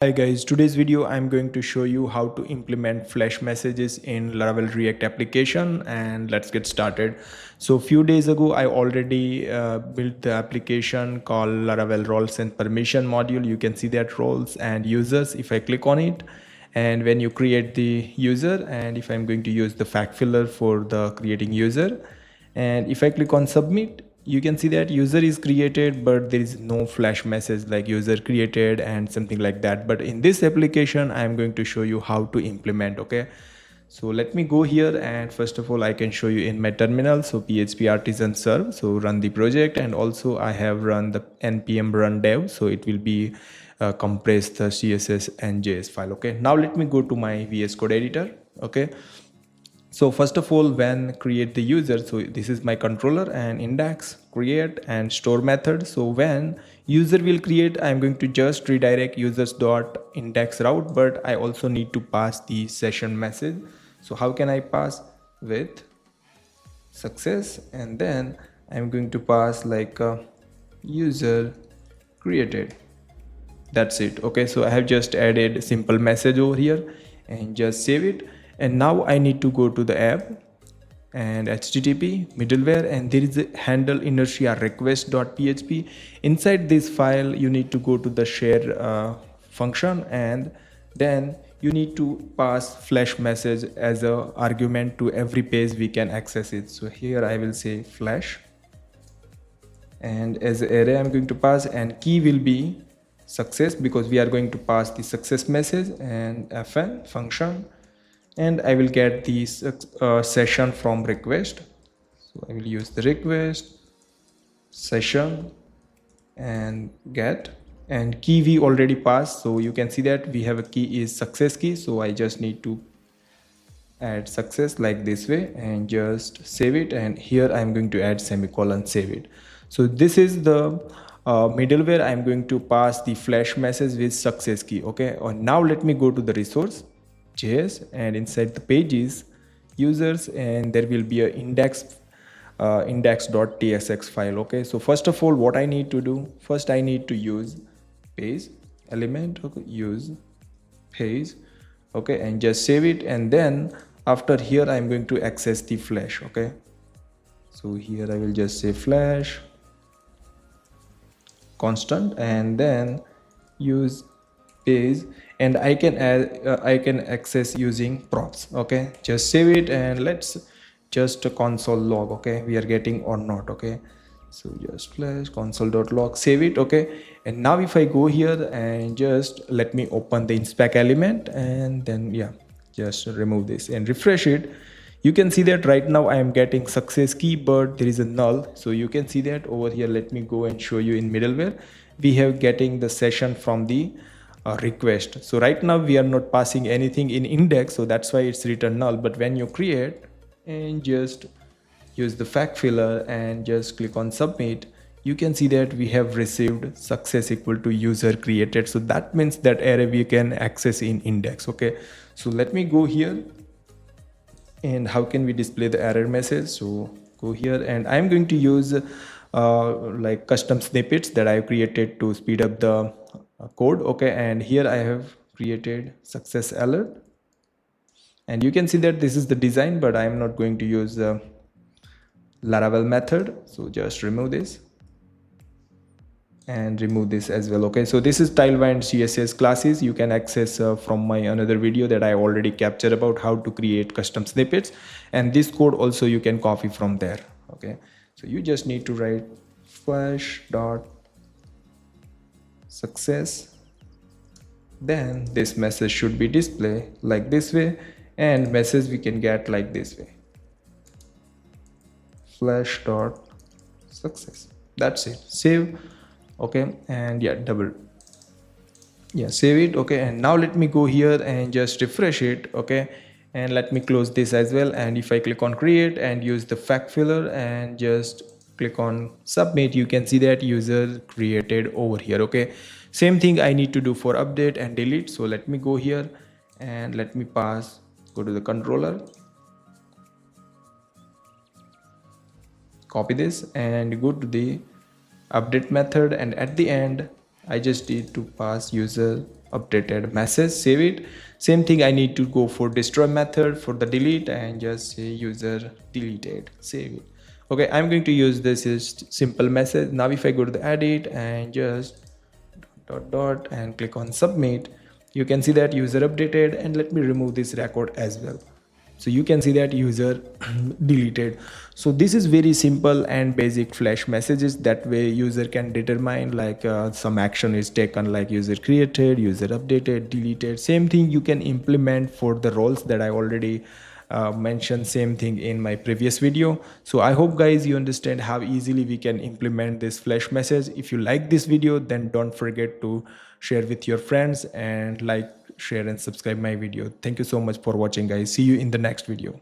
Hi guys, today's video I'm going to show you how to implement flash messages in Laravel React application, and let's get started. So a few days ago I already built the application called Laravel roles and permission module. You can see that roles and users if I click on it, and when you create the user, and if I'm going to use the fact filler for the creating user, and if I click on submit, you can see that user is created but there is no flash message like user created and something like that. But in this application I am going to show you how to implement. Okay, so let me go here, and first of all I can show you in my terminal. So php artisan serve, so run the project, and also I have run the npm run dev, so it will be compress the css and js file. Okay, now let me go to my VS Code editor. Okay, so first of all, when create the user, so this is my controller and index, create and store method. So when user will create, I'm going to just redirect users dot index route, but I also need to pass the session message. So how can I pass? With success, and then I'm going to pass like user created. That's it. Okay, so I have just added simple message over here and just save it. And now I need to go to the app and http middleware, and there is a handle inertia request.php. Inside this file you need to go to the share function, and then you need to pass flash message as a argument to every page we can access it. So here I will say flash, and as an array I'm going to pass, and key will be success because we are going to pass the success message, and fn function, and I will get the session from request. So I will use the request session and get, and key we already passed, so you can see that we have a key is success key. So I just need to add success like this way and just save it, and here I'm going to add semicolon, save it. So this is the middleware. I'm going to pass the flash message with success key. Okay, and now let me go to the resource JS, and inside the pages users, and there will be a index.tsx file. Okay, so first of all what I need to do, first I need to use page element. Okay, use page. Okay, and just save it, and then after here I'm going to access the flash. Okay, so here I will just say flash constant, and then use page, and I can add I can access using props. Okay, just save it, and let's just console log. Okay, we are getting or not. Okay, so just flash console.log, save it. Okay, and now if I go here and just let me open the inspect element, and then yeah, just remove this and refresh it, you can see that right now I am getting success key but there is a null. So you can see that over here. Let me go and show you in middleware. We have getting the session from the request. So right now we are not passing anything in index, so that's why it's written null. But when you create and just use the fact filler and just click on submit, you can see that we have received success equal to user created. So that means that array we can access in index. Okay, so let me go here, and how can we display the error message? So go here, and I'm going to use like custom snippets that I've created to speed up the code. Okay, and here I have created success alert, and you can see that this is the design, but I'm not going to use the Laravel method. So just remove this and remove this as well. Okay, so this is Tailwind CSS classes. You can access from my another video that I already captured about how to create custom snippets, and this code also you can copy from there. Okay, so you just need to write flash dot success, then this message should be displayed like this way, and message we can get like this way, flash dot success. That's it. Save. Okay, and yeah, save it. Okay, and now let me go here and just refresh it. Okay, and let me close this as well, and if I click on create and use the fact filler and just click on submit, you can see that user created over here. Okay, same thing I need to do for update and delete. So let me go here and let me go to the controller, copy this and go to the update method, and at the end I just need to pass user updated message, save it. Same thing, I need to go for destroy method for the delete and just say user deleted, save it. Okay, I'm going to use this is simple message. Now if I go to the edit and just dot and click on submit, you can see that user updated, and let me remove this record as well. So you can see that user deleted. So this is very simple and basic flash messages. That way user can determine like some action is taken, like user created, user updated, deleted. Same thing you can implement for the roles that I already mentioned same thing in my previous video. So I hope guys you understand how easily we can implement this flash message. If you like this video, then don't forget to share with your friends and like, share and subscribe my video. Thank you so much for watching guys. See you in the next video.